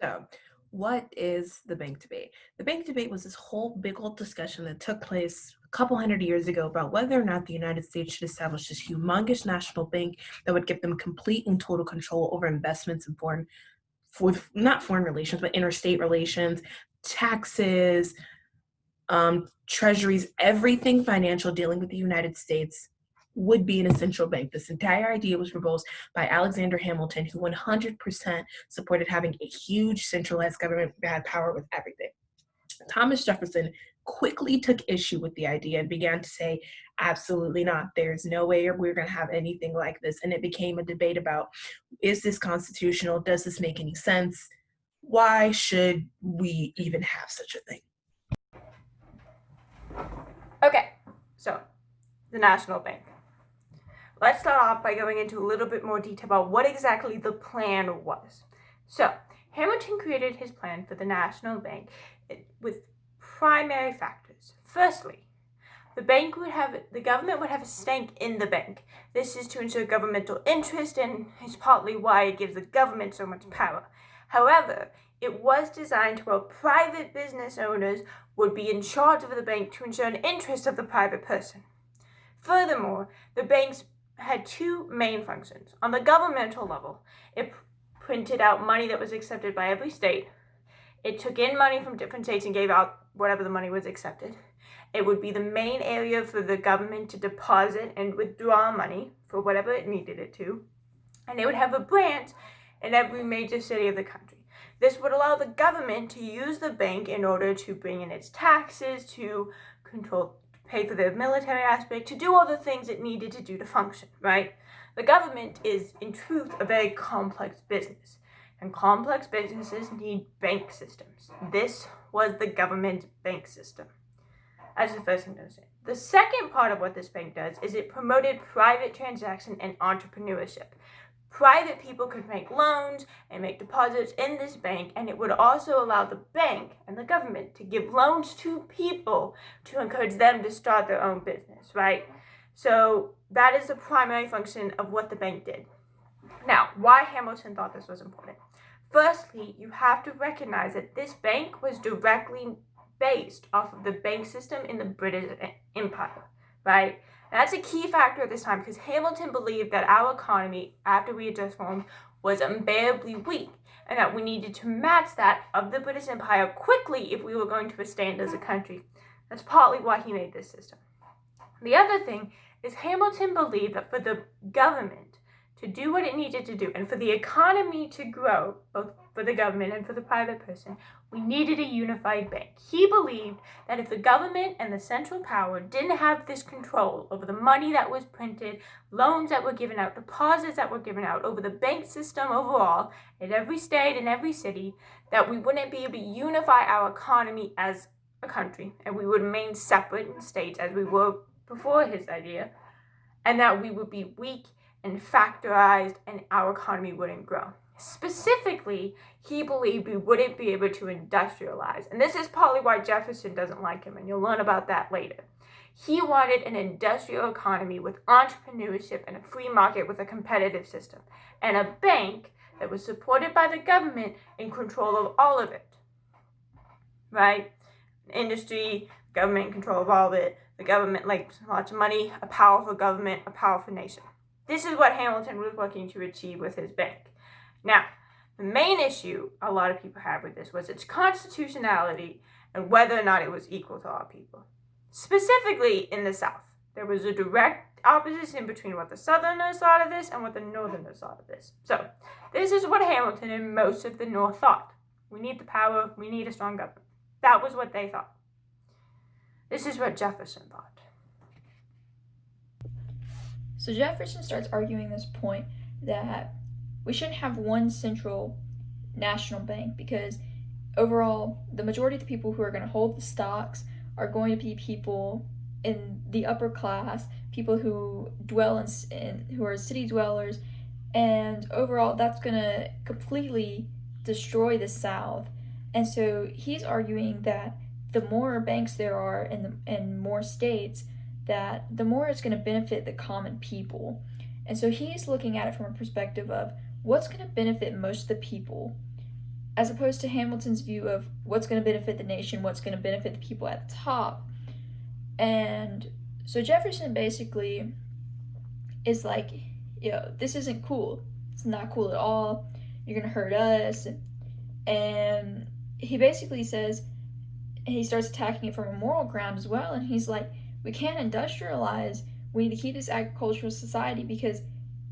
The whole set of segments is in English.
So, what is the bank debate? The bank debate was this whole big old discussion that took place a couple hundred years ago about whether or not the United States should establish this humongous national bank that would give them complete and total control over investments in not foreign relations, but interstate relations, taxes, treasuries, everything financial dealing with the United States would be an essential bank. This entire idea was proposed by Alexander Hamilton, who 100% supported having a huge centralized government that had power with everything. Thomas Jefferson quickly took issue with the idea and began to say, absolutely not. There's no way we're going to have anything like this. And it became a debate about, is this constitutional? Does this make any sense? Why should we even have such a thing? Okay, so the National Bank. Let's start off by going into a little bit more detail about what exactly the plan was. So, Hamilton created his plan for the National Bank with primary factors. Firstly, the government would have a stake in the bank. This is to ensure governmental interest and is partly why it gives the government so much power. However, it was designed to where private business owners would be in charge of the bank to ensure an interest of the private person. Furthermore, the banks had two main functions. On the governmental level, it printed out money that was accepted by every state. It took in money from different states and gave out whatever the money was accepted. It would be the main area for the government to deposit and withdraw money for whatever it needed it to. And they would have a branch in every major city of the country. This would allow the government to use the bank in order to bring in its taxes, to pay for the military aspect, to do all the things it needed to do to function, right? The government is, in truth, a very complex business, and complex businesses need bank systems. This was the government bank system. That's the first thing to say. The second part of what this bank does is it promoted private transaction and entrepreneurship. Private people could make loans and make deposits in this bank, and it would also allow the bank and the government to give loans to people to encourage them to start their own business, right? So that is the primary function of what the bank did. Now, why Hamilton thought this was important? Firstly, you have to recognize that this bank was directly based off of the bank system in the British Empire, right? And that's a key factor at this time because Hamilton believed that our economy, after we had just formed, was unbearably weak and that we needed to match that of the British Empire quickly if we were going to stand as a country. That's partly why he made this system. The other thing is Hamilton believed that for the government to do what it needed to do and for the economy to grow, both for the government and for the private person, we needed a unified bank. He believed that if the government and the central power didn't have this control over the money that was printed, loans that were given out, deposits that were given out, over the bank system overall, in every state and every city, that we wouldn't be able to unify our economy as a country, and we would remain separate in states as we were before his idea, and that we would be weak and factorized and our economy wouldn't grow. Specifically, he believed we wouldn't be able to industrialize. And this is probably why Jefferson doesn't like him, and you'll learn about that later. He wanted an industrial economy with entrepreneurship and a free market with a competitive system, and a bank that was supported by the government in control of all of it. Right? Industry, government in control of all of it, the government makes lots of money, a powerful government, a powerful nation. This is what Hamilton was looking to achieve with his bank. Now, the main issue a lot of people have with this was its constitutionality and whether or not it was equal to all people. Specifically in the South, there was a direct opposition between what the Southerners thought of this and what the Northerners thought of this. So, this is what Hamilton and most of the North thought. We need the power, we need a strong government. That was what they thought. This is what Jefferson thought. So Jefferson starts arguing this point that we shouldn't have one central national bank because overall, the majority of the people who are going to hold the stocks are going to be people in the upper class, people who dwell in who are city dwellers, and overall, that's going to completely destroy the South. And so he's arguing that the more banks there are in more states, that the more it's going to benefit the common people. And so he's looking at it from a perspective of what's going to benefit most of the people. as opposed to Hamilton's view of what's going to benefit the nation, what's going to benefit the people at the top. And so Jefferson basically is like, this isn't cool. It's not cool at all. You're going to hurt us. And he basically says, and he starts attacking it from a moral ground as well. And he's like, we can't industrialize. We need to keep this agricultural society because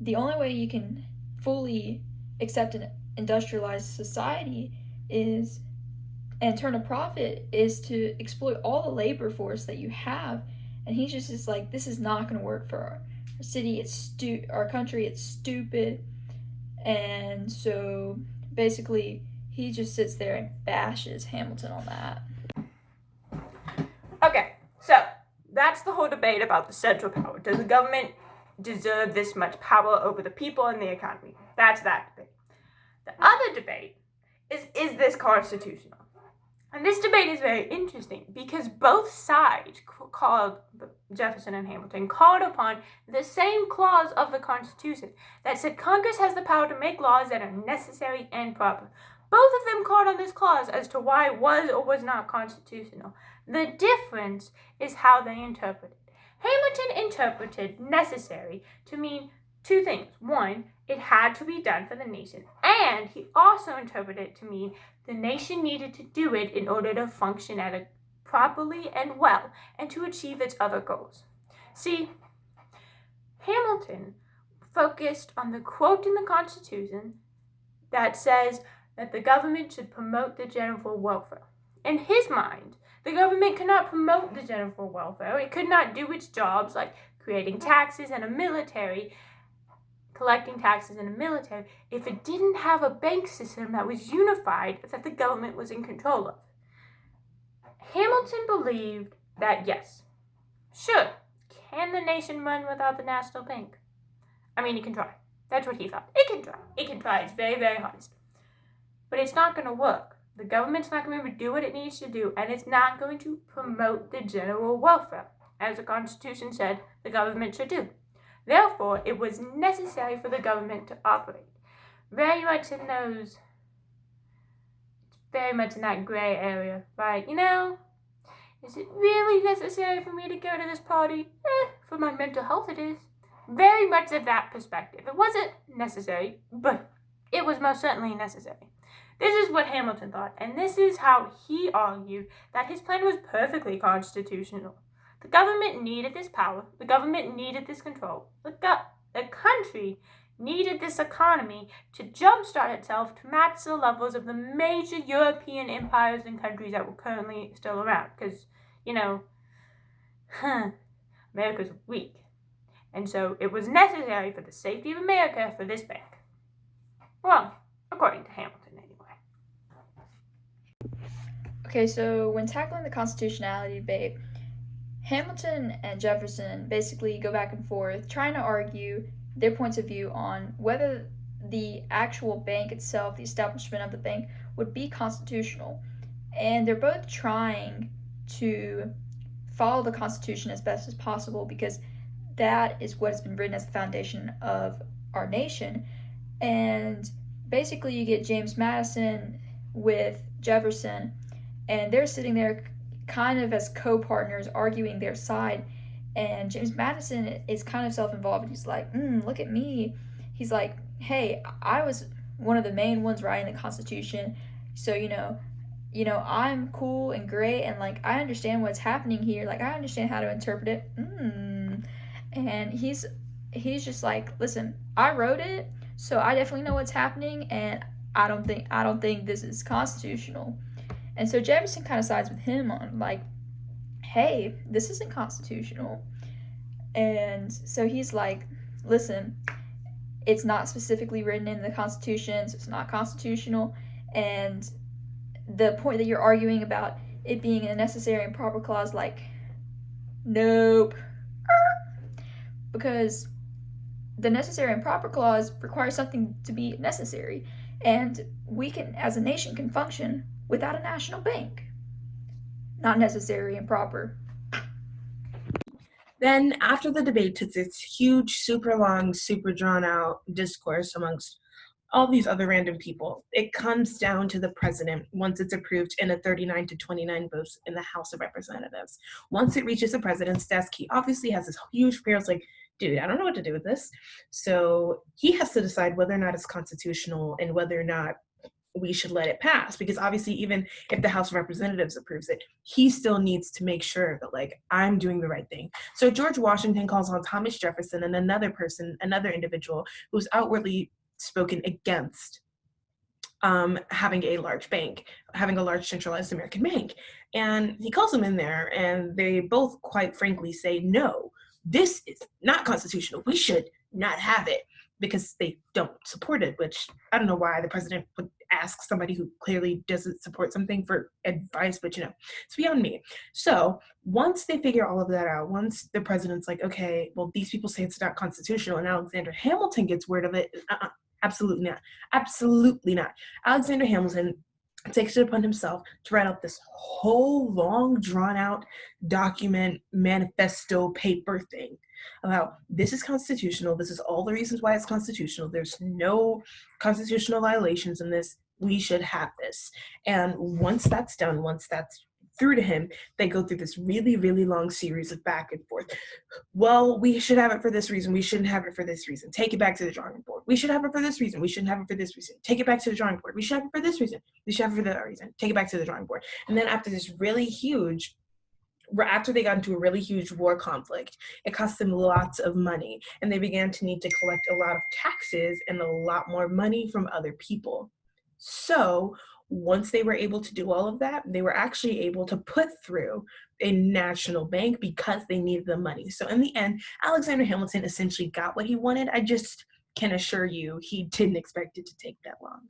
the only way you can fully accept an industrialized society is and turn a profit is to exploit all the labor force that you have. And he's just like, this is not going to work for our city. It's our country. It's stupid. And so basically, he just sits there and bashes Hamilton on that. Okay, so that's the whole debate about the central power. Does the government deserve this much power over the people and the economy? That's that debate. The other debate is this constitutional? And this debate is very interesting because both sides called, Jefferson and Hamilton, called upon the same clause of the Constitution that said Congress has the power to make laws that are necessary and proper. Both of them called on this clause as to why it was or was not constitutional. The difference is how they interpreted it. Hamilton interpreted necessary to mean two things. One, it had to be done for the nation, and he also interpreted it to mean the nation needed to do it in order to function at a properly and well, and to achieve its other goals. See, Hamilton focused on the quote in the Constitution that says that the government should promote the general welfare. In his mind, the government could not promote the general welfare. It could not do its jobs like creating taxes and a military, collecting taxes in a military, if it didn't have a bank system that was unified, that the government was in control of. Hamilton believed that yes, sure, can the nation run without the national bank? I mean, it can try. That's what he thought. It can try. It can try its very, very hardest. But it's not going to work. The government's not going to be able to do what it needs to do, and it's not going to promote the general welfare, as the Constitution said the government should do. Therefore, it was necessary for the government to operate. Very much in that gray area, right? Is it really necessary for me to go to this party? For my mental health it is. Very much of that perspective. It wasn't necessary, but it was most certainly necessary. This is what Hamilton thought, and this is how he argued that his plan was perfectly constitutional. The government needed this power. The government needed this control. The country needed this economy to jumpstart itself to match the levels of the major European empires and countries that were currently still around. Because, America's weak. And so it was necessary for the safety of America for this bank. Well, according to Hamilton, anyway. Okay, so when tackling the constitutionality debate, Hamilton and Jefferson basically go back and forth trying to argue their points of view on whether the actual bank itself, the establishment of the bank, would be constitutional. And they're both trying to follow the Constitution as best as possible because that is what has been written as the foundation of our nation. And basically you get James Madison with Jefferson, and they're sitting there kind of as co-partners arguing their side, and James Madison is kind of self-involved. He's like, look at me. He's like, hey, I was one of the main ones writing the Constitution, so I'm cool and great, and like I understand what's happening here, like I understand how to interpret it. And he's just like, listen, I wrote it, so I definitely know what's happening, and I don't think this is constitutional. And so Jefferson kind of sides with him on like, hey, this isn't constitutional. And so he's like, listen, it's not specifically written in the Constitution, so it's not constitutional. And the point that you're arguing about it being a necessary and proper clause, like, nope. Because the necessary and proper clause requires something to be necessary. And we can, as a nation, can function without a national bank. Not necessary and proper. Then, after the debate took this huge, super long, super drawn out discourse amongst all these other random people. It comes down to the president once it's approved in a 39 to 29 votes in the House of Representatives. Once it reaches the president's desk, he obviously has this huge fear. It's like, dude, I don't know what to do with this. So he has to decide whether or not it's constitutional and whether or not we should let it pass, because obviously even if the House of Representatives approves it, he still needs to make sure that, like, I'm doing the right thing. So George Washington calls on Thomas Jefferson and another individual who's outwardly spoken against having a large bank, having a large centralized American bank. And he calls them in there, and they both, quite frankly, say, no, this is not constitutional. We should not have it, because they don't support it, which I don't know why the president would ask somebody who clearly doesn't support something for advice, but it's beyond me. So once they figure all of that out, once the president's like, okay, well, these people say it's not constitutional, and Alexander Hamilton gets word of it, absolutely not. Absolutely not. Alexander Hamilton takes it upon himself to write out this whole long, drawn out document, manifesto paper thing about this is constitutional. This is all the reasons why it's constitutional. There's no constitutional violations in this. We should have this. And once that's done, once that's through to him, they go through this really, really long series of back and forth. Well, we should have it for this reason. We shouldn't have it for this reason. Take it back to the drawing board. We should have it for this reason. We shouldn't have it for this reason. Take it back to the drawing board. We should have it for this reason. We should have it for that reason. Take it back to the drawing board. And then after they got into a really huge war conflict, it cost them lots of money, and they began to need to collect a lot of taxes and a lot more money from other people. So once they were able to do all of that, they were actually able to put through a national bank because they needed the money. So in the end, Alexander Hamilton essentially got what he wanted. I just can assure you he didn't expect it to take that long.